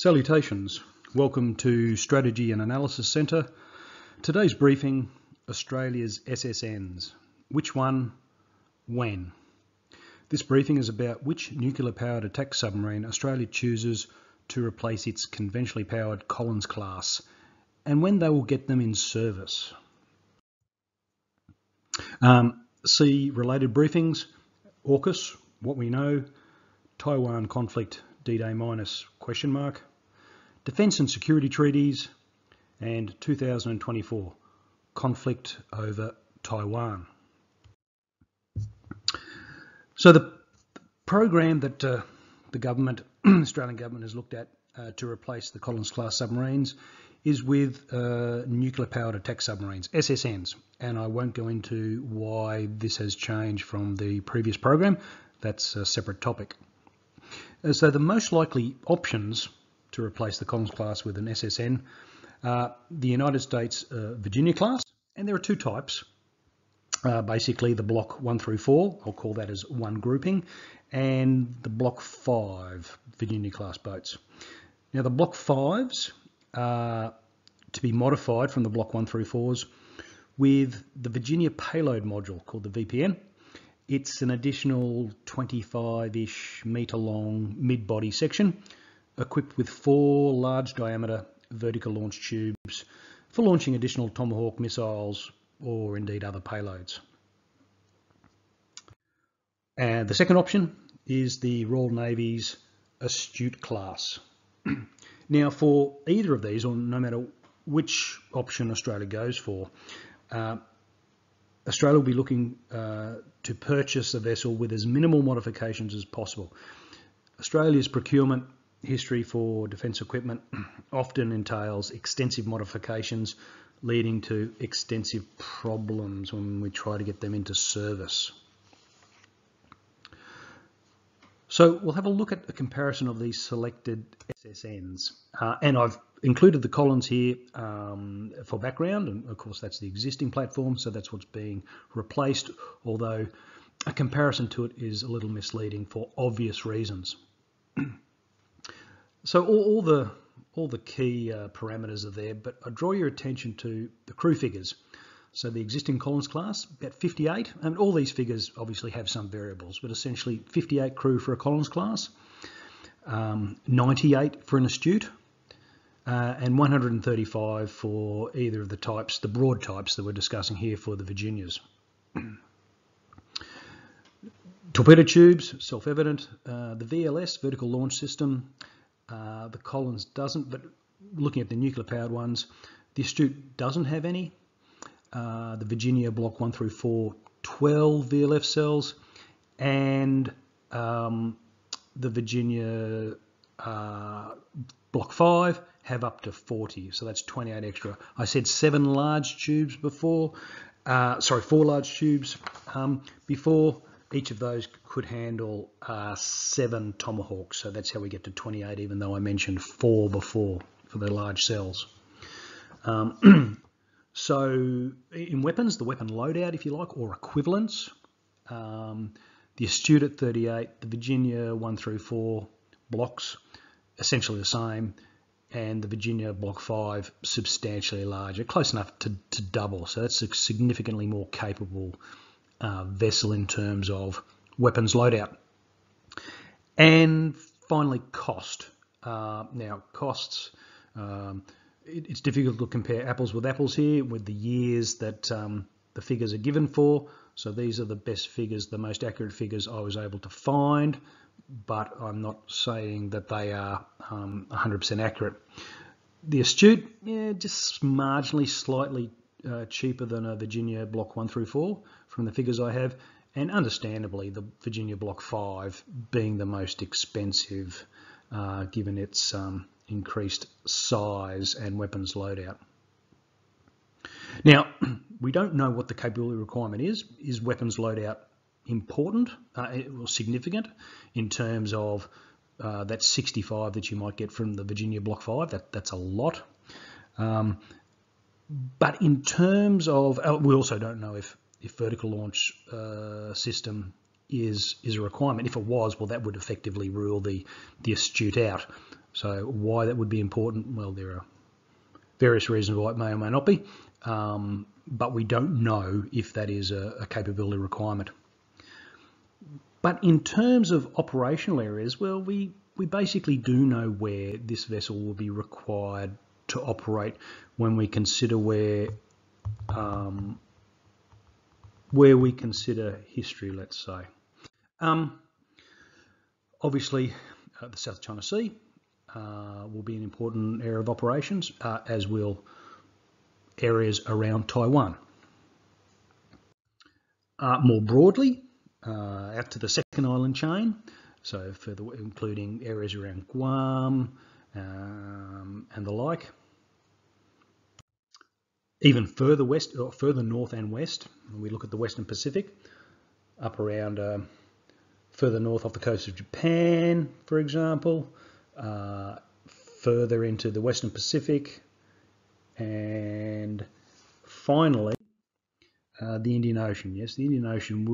Salutations. Welcome to Strategy and Analysis Centre. Today's briefing, Australia's SSNs. Which one, when? This briefing is about which nuclear-powered attack submarine Australia chooses to replace its conventionally powered Collins-class and when they will get them in service. See related briefings, AUKUS, what we know, Taiwan Conflict, D-Day minus, question mark, Defence and Security Treaties, and 2024, conflict over Taiwan. So the program that the government, Australian government, has looked at to replace the Collins-class submarines is with nuclear-powered attack submarines, SSNs, and I won't go into why this has changed from the previous program. That's a separate topic. So the most likely options to replace the Collins-class with an SSN are the United States Virginia-class, and there are two types. Basically the Block 1 through 4, I'll call that as one grouping, and the Block 5 Virginia-class boats. Now the Block 5s are to be modified from the Block 1 through 4s with the Virginia Payload Module called the VPN. It's an additional 25-ish metre long mid-body section equipped with 4 large diameter vertical launch tubes for launching additional Tomahawk missiles or indeed other payloads. And the second option is the Royal Navy's Astute-class. Now for either of these, or no matter which option Australia goes for, Australia will be looking to purchase a vessel with as minimal modifications as possible. Australia's procurement history for defence equipment often entails extensive modifications, leading to extensive problems when we try to get them into service. So we'll have a look at a comparison of these selected SSNs, and I've included the Collins here for background, and of course that's the existing platform, so that's what's being replaced, although a comparison to it is a little misleading for obvious reasons. So all the key parameters are there, but I draw your attention to the crew figures. So the existing Collins class, about 58, and all these figures obviously have some variables, but essentially 58 crew for a Collins class, 98 for an Astute, and 135 for either of the types, the broad types that we're discussing here for the Virginias. Torpedo tubes, self-evident. The VLS, vertical launch system, the Collins doesn't, but looking at the nuclear-powered ones, the Astute doesn't have any. The Virginia Block 1 through 4, 12 VLF cells, and the Virginia Block 5 have up to 40, so that's 28 extra. I said 7 large tubes before, 4 large tubes before. Each of those could handle 7 Tomahawks, so that's how we get to 28, even though I mentioned 4 before for the large cells. So in weapons, the weapon loadout, if you like, or equivalents, the Astute at 38, the Virginia 1 through 4 blocks, essentially the same, and the Virginia Block 5 substantially larger, close enough to double. So that's a significantly more capable vessel in terms of weapons loadout. And finally, cost. Now, costs, it's difficult to compare apples with apples here with the years that the figures are given for. So these are the best figures, the most accurate figures I was able to find, but I'm not saying that they are 100% accurate. The Astute, yeah, just marginally slightly cheaper than a Virginia Block 1 through 4 from the figures I have, and understandably the Virginia Block 5 being the most expensive given its increased size and weapons loadout. Now, we don't know what the capability requirement is. Is weapons loadout important or significant in terms of that 65 that you might get from the Virginia Block 5? That's a lot. But in terms of, we also don't know if vertical launch system is a requirement. If it was, well, that would effectively rule the Astute out. So why that would be important, well, there are various reasons why it may or may not be, but we don't know if that is a capability requirement. But in terms of operational areas, well, we basically do know where this vessel will be required to operate when we consider where we consider history, let's say. Obviously, the South China Sea will be an important area of operations, as will areas around Taiwan. More broadly, out to the second island chain, so further including areas around Guam and the like. Even further west, or further north and west, when we look at the Western Pacific, up around further north off the coast of Japan, for example, further into the Western Pacific, and finally the Indian Ocean. Yes, the Indian Ocean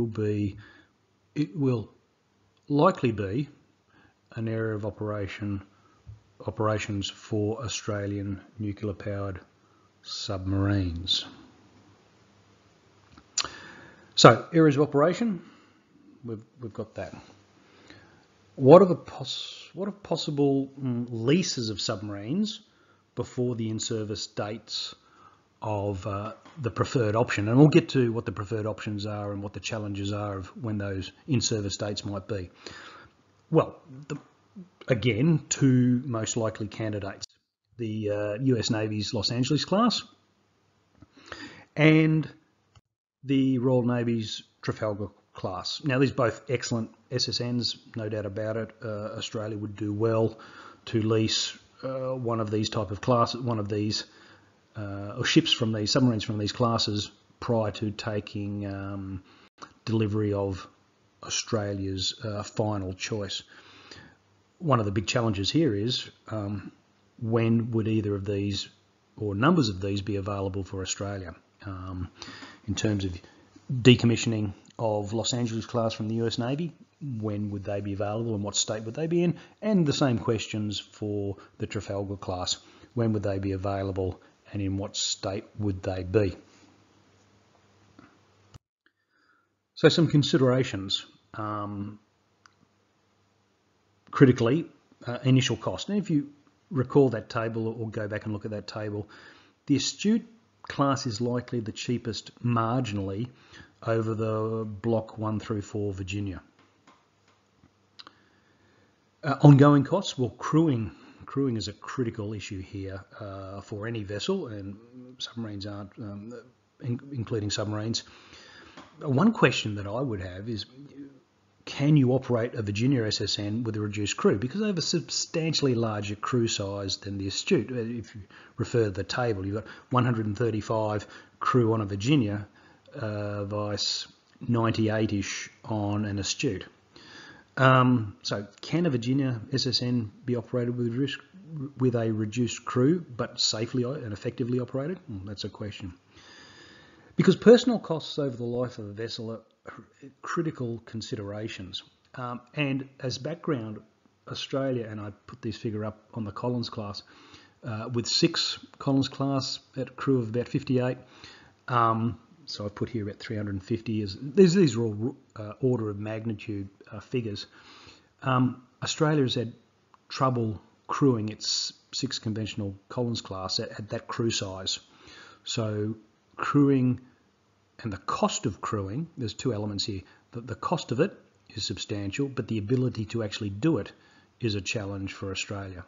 will likely be an area of operations for Australian nuclear-powered submarines. So areas of operation, we've got that. What are possible leases of submarines before the in-service dates of the preferred option? And we'll get to what the preferred options are and what the challenges are of when those in-service dates might be. Well, again, two most likely candidates: the US Navy's Los Angeles-class and the Royal Navy's Trafalgar-class. Now, these are both excellent SSNs, no doubt about it. Australia would do well to lease one of these type of classes, one of these or ships from these submarines from these classes prior to taking delivery of Australia's final choice. One of the big challenges here is when would either of these or numbers of these be available for Australia? In terms of decommissioning of Los Angeles class from the US Navy, when would they be available and what state would they be in? And the same questions for the Trafalgar class. When would they be available and in what state would they be? So some considerations. Critically, initial cost. Now, if you recall that table or go back and look at that table, the Astute class is likely the cheapest marginally over the Block 1 through 4 Virginia. Ongoing costs, well, crewing is a critical issue here for any vessel, and submarines aren't, including submarines. One question that I would have is, can you operate a Virginia SSN with a reduced crew? Because they have a substantially larger crew size than the Astute. If you refer to the table, you've got 135 crew on a Virginia, vice 98-ish on an Astute. So can a Virginia SSN be operated with a reduced crew, but safely and effectively operated? Well, that's a question. Because personnel costs over the life of a vessel are critical considerations. And as background, Australia, and I put this figure up on the Collins class, with 6 Collins class at a crew of about 58. So I put here about 350. These are all order of magnitude figures. Australia has had trouble crewing its 6 conventional Collins class at that crew size. So crewing and the cost of crewing, there's 2 elements here. The cost of it is substantial, but the ability to actually do it is a challenge for Australia.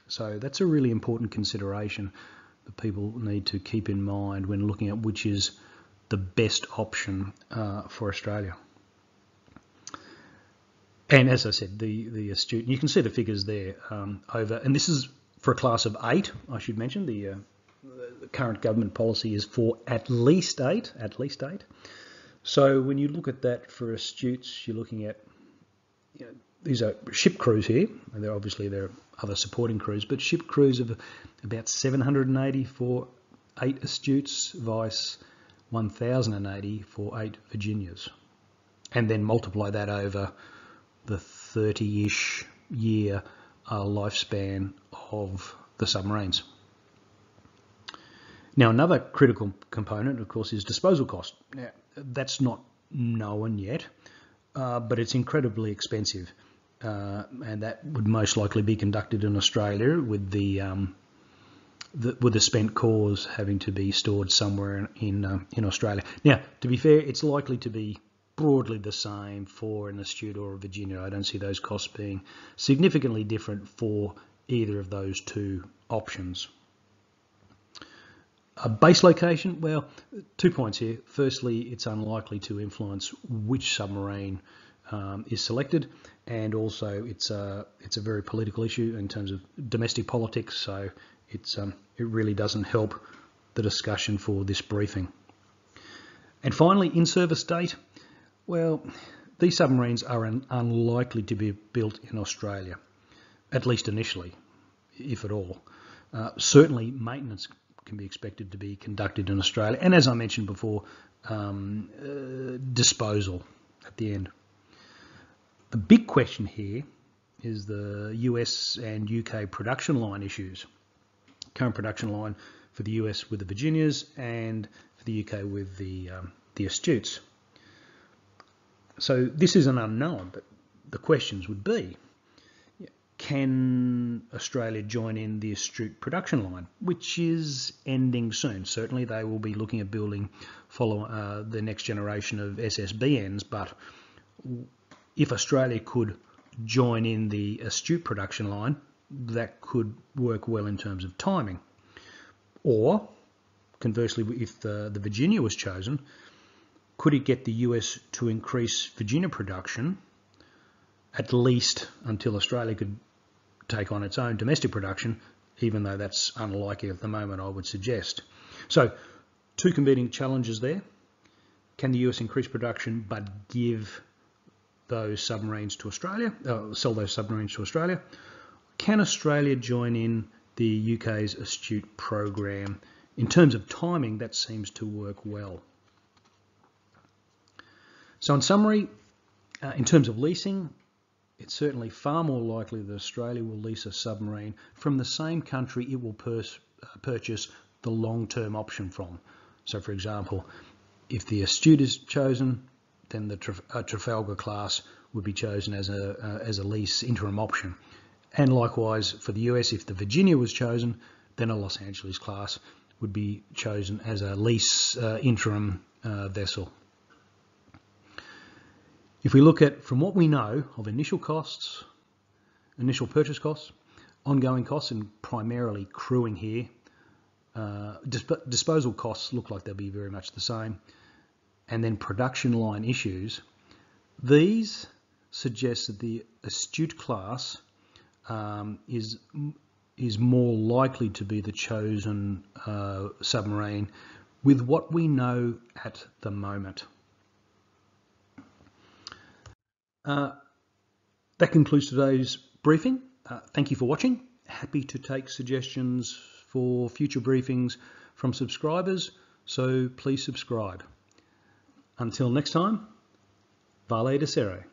So that's a really important consideration that people need to keep in mind when looking at which is the best option for Australia. And as I said, the Astute, you can see the figures there and this is for a class of 8, I should mention. The current government policy is for at least 8. So when you look at that for Astutes, you're looking at, these are ship crews here, and there are other supporting crews, but ship crews of about 780 for 8 Astutes, vice 1,080 for 8 Virginias. And then multiply that over the 30-ish year lifespan of the submarines. Now, another critical component, of course, is disposal cost. Now, that's not known yet, but it's incredibly expensive, and that would most likely be conducted in Australia with the spent cores having to be stored somewhere in Australia. Now, to be fair, it's likely to be broadly the same for an Astute or a Virginia. I don't see those costs being significantly different for either of those two options. A base location, well, 2 points here. Firstly, it's unlikely to influence which submarine is selected, and also it's a very political issue in terms of domestic politics, so it really doesn't help the discussion for this briefing. And finally, in-service date. Well, these submarines are unlikely to be built in Australia, at least initially, if at all. Certainly, maintenance can be expected to be conducted in Australia, and as I mentioned before, disposal at the end. The big question here is the US and UK production line issues. Current production line for the US with the Virginias and for the UK with the Astutes. So this is an unknown, but the questions would be, can Australia join in the Astute production line, which is ending soon? Certainly they will be looking at building the next generation of SSNs, but if Australia could join in the Astute production line, that could work well in terms of timing. Or, conversely, if the Virginia was chosen, could it get the US to increase Virginia production at least until Australia could take on its own domestic production, even though that's unlikely at the moment, I would suggest. So, two competing challenges there. Can the US increase production but give those submarines to Australia, sell those submarines to Australia? Can Australia join in the UK's Astute program? In terms of timing, that seems to work well. So in summary, in terms of leasing, it's certainly far more likely that Australia will lease a submarine from the same country it will purchase the long-term option from. So for example, if the Astute is chosen, then the Trafalgar class would be chosen as a lease interim option. And likewise for the US, if the Virginia was chosen, then a Los Angeles class would be chosen as a lease interim vessel. If we look at, from what we know of initial costs, initial purchase costs, ongoing costs, and primarily crewing here, disposal costs look like they'll be very much the same, and then production line issues, these suggest that the Astute class is more likely to be the chosen submarine with what we know at the moment. That concludes today's briefing. Thank you for watching. Happy to take suggestions for future briefings from subscribers, so please subscribe. Until next time, Vale de Cero.